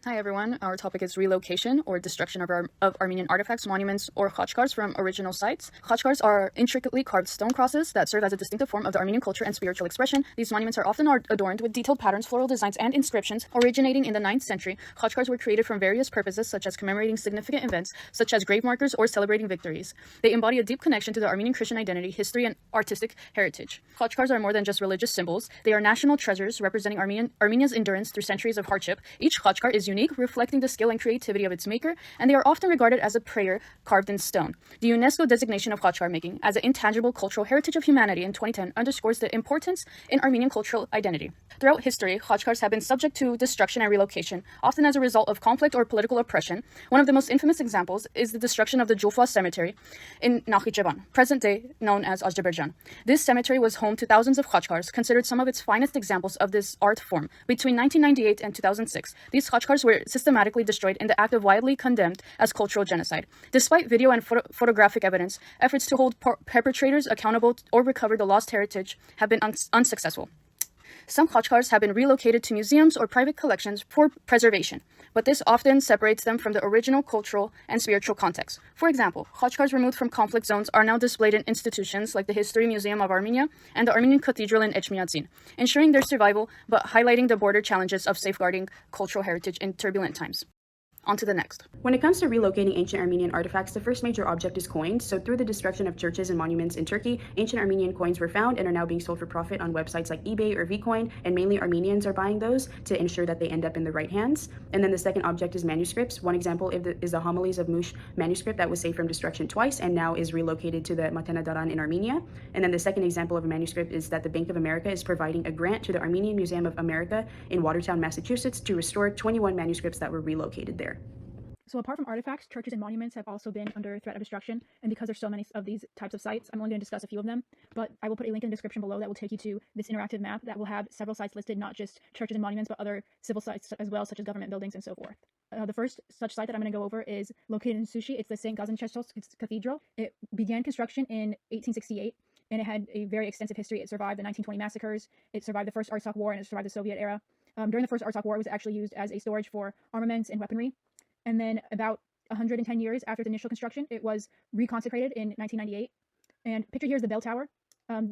Hi everyone, our topic is relocation or destruction of Armenian artifacts, monuments, or khachkars from original sites. Khachkars are intricately carved stone crosses that serve as a distinctive form of the Armenian culture and spiritual expression. These monuments are often adorned with detailed patterns, floral designs, and inscriptions. Originating in the 9th century, khachkars were created for various purposes such as commemorating significant events, such as grave markers or celebrating victories. They embody a deep connection to the Armenian Christian identity, history, and artistic heritage. Khachkars are more than just religious symbols. They are national treasures representing Armenia's endurance through centuries of hardship. Each khachkar is unique, reflecting the skill and creativity of its maker, and they are often regarded as a prayer carved in stone. The UNESCO designation of khachkar making as an intangible cultural heritage of humanity in 2010 underscores the importance in Armenian cultural identity. Throughout history, khachkars have been subject to destruction and relocation, often as a result of conflict or political oppression. One of the most infamous examples is the destruction of the Julfa cemetery in Nakhchivan, present day known as Azerbaijan. This cemetery was home to thousands of khachkars, considered some of its finest examples of this art form. Between 1998 and 2006, these khachkars were systematically destroyed in the act of widely condemned as cultural genocide. Despite video and photographic evidence, efforts to hold perpetrators accountable or recover the lost heritage have been unsuccessful. Some khachkars have been relocated to museums or private collections for preservation, but this often separates them from the original cultural and spiritual context. For example, khachkars removed from conflict zones are now displayed in institutions like the History Museum of Armenia and the Armenian Cathedral in Echmiadzin, ensuring their survival but highlighting the border challenges of safeguarding cultural heritage in turbulent times. On to the next. When it comes to relocating ancient Armenian artifacts, the first major object is coins. So through the destruction of churches and monuments in Turkey, ancient Armenian coins were found and are now being sold for profit on websites like eBay or Vcoin, and mainly Armenians are buying those to ensure that they end up in the right hands. And then the second object is manuscripts. One example is the Homilies of Mush manuscript that was saved from destruction twice and now is relocated to the Matena Daran in Armenia. And then the second example of a manuscript is that the Bank of America is providing a grant to the Armenian Museum of America in Watertown, Massachusetts to restore 21 manuscripts that were relocated there. So apart from artifacts, churches and monuments have also been under threat of destruction, and because there's so many of these types of sites, I'm only going to discuss a few of them, but I will put a link in the description below that will take you to this interactive map that will have several sites listed, not just churches and monuments, but other civil sites as well, such as government buildings and so forth. The first such site that I'm going to go over is located in Sushi. It's the St. Gaziantep's Cathedral. It began construction in 1868, and it had a very extensive history. It survived the 1920 massacres, it survived the First Artsakh War, and it survived the Soviet era. During the First Artsakh War, it was actually used as a storage for armaments and weaponry, and then about 110 years after the initial construction, it was reconsecrated in 1998. And pictured here is the bell tower.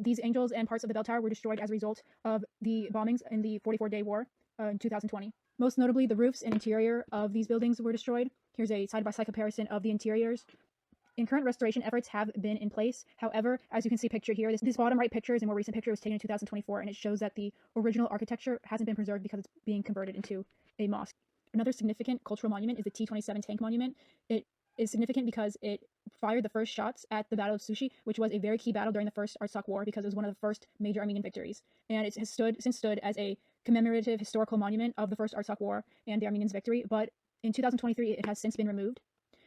These angels and parts of the bell tower were destroyed as a result of the bombings in the 44-day war in 2020. Most notably, the roofs and interior of these buildings were destroyed. Here's a side-by-side comparison of the interiors. And current restoration efforts have been in place. However, as you can see pictured here, this bottom right picture is a more recent picture. It was taken in 2024, and it shows that the original architecture hasn't been preserved because it's being converted into a mosque. Another significant cultural monument is the T-27 tank monument. It is significant because it fired the first shots at the Battle of Sushi, which was a very key battle during the First Artsakh War because it was one of the first major Armenian victories. And it has since stood as a commemorative historical monument of the First Artsakh War and the Armenians' victory, but in 2023 it has since been removed.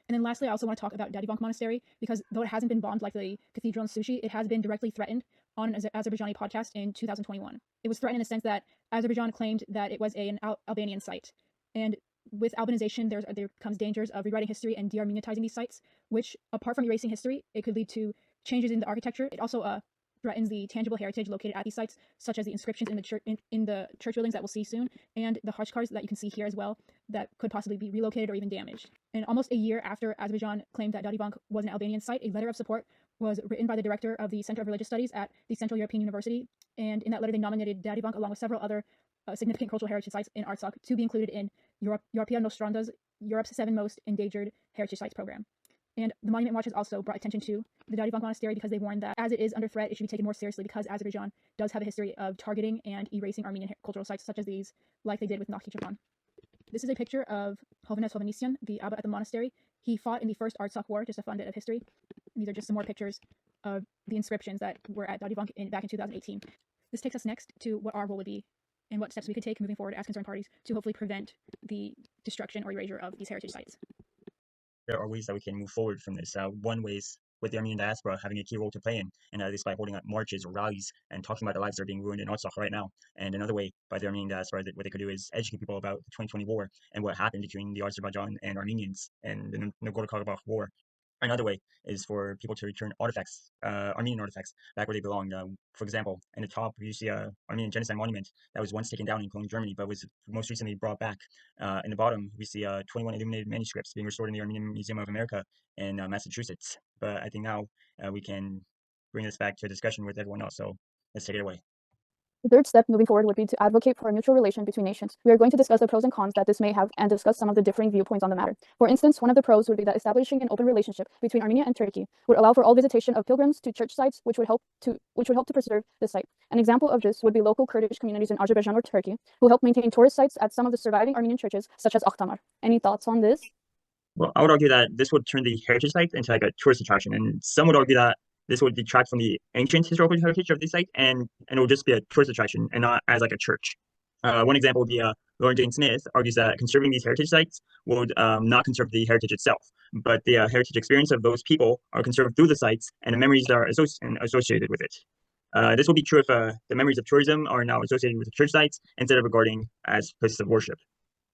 And then lastly, I also want to talk about Dadivank Monastery because though it hasn't been bombed like the cathedral in Sushi, it has been directly threatened on an Azerbaijani podcast in 2021. It was threatened in the sense that Azerbaijan claimed that it was an Albanian site. And with Albanization, there comes dangers of rewriting history and de-Armenianizing these sites, which, apart from erasing history, it could lead to changes in the architecture. It also threatens the tangible heritage located at these sites, such as the inscriptions in the church buildings that we'll see soon, and the khachkars that you can see here as well, that could possibly be relocated or even damaged. And almost a year after Azerbaijan claimed that Dadivank was an Albanian site, a letter of support was written by the director of the Center of Religious Studies at the Central European University, and in that letter they nominated Dadivank along with several other significant cultural heritage sites in Artsakh to be included in Europea Nostranda's Europe's 7 Most Endangered Heritage Sites program. And the Monument Watch has also brought attention to the Dadivank Monastery because they warned that as it is under threat, it should be taken more seriously because Azerbaijan does have a history of targeting and erasing Armenian cultural sites such as these, like they did with Nakhchivan. This is a picture of Hovhannes Hovhannisyan, the abbot at the monastery. He fought in the First Artsakh War, just a fun bit of history. These are just some more pictures of the inscriptions that were at Dadivank back in 2018. This takes us next to what our role would be and what steps we could take moving forward as concerned parties to hopefully prevent the destruction or erasure of these heritage sites. There are ways that we can move forward from this. One way is with the Armenian diaspora having a key role to play in, and that is by holding up marches or rallies and talking about the lives that are being ruined in Artsakh right now. And another way by the Armenian diaspora, what they could do is educate people about the 2020 war and what happened between the Azerbaijan and Armenians and the Nagorno-Karabakh war. Another way is for people to return artifacts, Armenian artifacts, back where they belong. For example, in the top, you see a Armenian genocide monument that was once taken down in Cologne, Germany, but was most recently brought back. In the bottom, we see 21 illuminated manuscripts being restored in the Armenian Museum of America in Massachusetts. But I think now we can bring this back to a discussion with everyone else. So let's take it away. The third step moving forward would be to advocate for a mutual relation between nations. We are going to discuss the pros and cons that this may have and discuss some of the differing viewpoints on the matter. For instance, one of the pros would be that establishing an open relationship between Armenia and Turkey would allow for all visitation of pilgrims to church sites, which would help to preserve the site. An example of this would be local Kurdish communities in Azerbaijan or Turkey, who help maintain tourist sites at some of the surviving Armenian churches, such as Akhtamar. Any thoughts on this? Well, I would argue that this would turn the heritage site into like a tourist attraction, and some would argue that this would detract from the ancient historical heritage of the site, and it would just be a tourist attraction and not as like a church. One example would be Lauren Jane Smith argues that conserving these heritage sites would not conserve the heritage itself, but the heritage experience of those people are conserved through the sites and the memories that are associated with it. This will be true if the memories of tourism are now associated with the church sites instead of regarding as places of worship.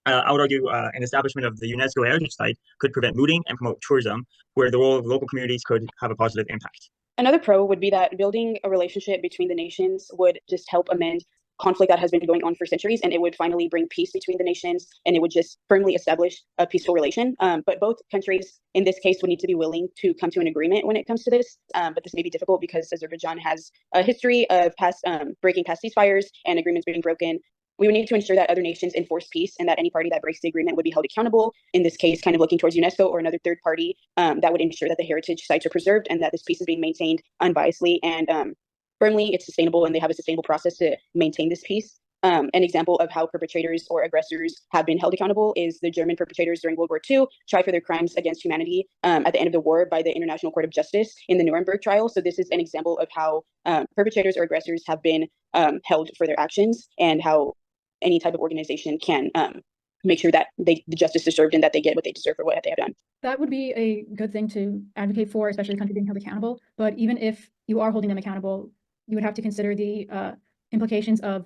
I would argue an establishment of the UNESCO heritage site could prevent looting and promote tourism, where the role of local communities could have a positive impact. Another pro would be that building a relationship between the nations would just help amend conflict that has been going on for centuries, and it would finally bring peace between the nations, and it would just firmly establish a peaceful relation. But both countries in this case would need to be willing to come to an agreement when it comes to this. But this may be difficult because Azerbaijan has a history of breaking past ceasefires and agreements being broken. We would need to ensure that other nations enforce peace and that any party that breaks the agreement would be held accountable. In this case, kind of looking towards UNESCO or another third party that would ensure that the heritage sites are preserved and that this peace is being maintained unbiasedly and firmly it's sustainable, and they have a sustainable process to maintain this peace. An example of how perpetrators or aggressors have been held accountable is the German perpetrators during World War II tried for their crimes against humanity at the end of the war by the International Court of Justice in the Nuremberg trial. So this is an example of how perpetrators or aggressors have been held for their actions, and how any type of organization can make sure that the justice is served and that they get what they deserve for what they have done. That would be a good thing to advocate for, especially the country being held accountable. But even if you are holding them accountable, you would have to consider the implications of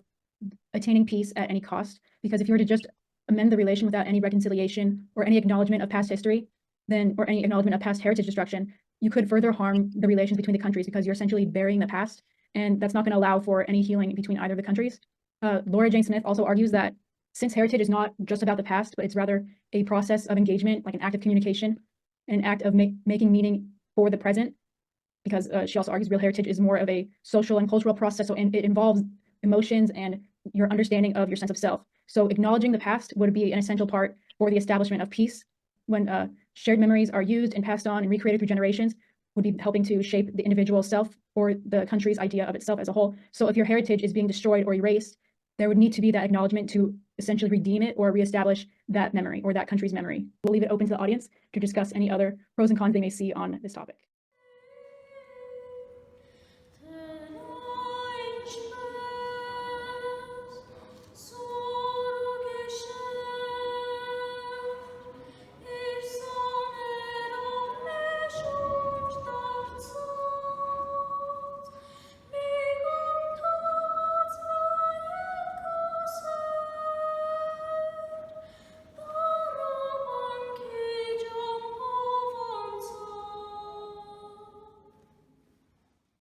attaining peace at any cost. Because if you were to just amend the relation without any reconciliation or any acknowledgement of past history, or any acknowledgement of past heritage destruction, you could further harm the relations between the countries, because you're essentially burying the past, and that's not going to allow for any healing between either of the countries. Laura Jane Smith also argues that since heritage is not just about the past, but it's rather a process of engagement, like an act of communication, and an act of making meaning for the present, because she also argues real heritage is more of a social and cultural process, so it involves emotions and your understanding of your sense of self. So acknowledging the past would be an essential part for the establishment of peace. When shared memories are used and passed on and recreated through generations, would be helping to shape the individual self or the country's idea of itself as a whole. So if your heritage is being destroyed or erased, there would need to be that acknowledgement to essentially redeem it or reestablish that memory or that country's memory. We'll leave it open to the audience to discuss any other pros and cons they may see on this topic.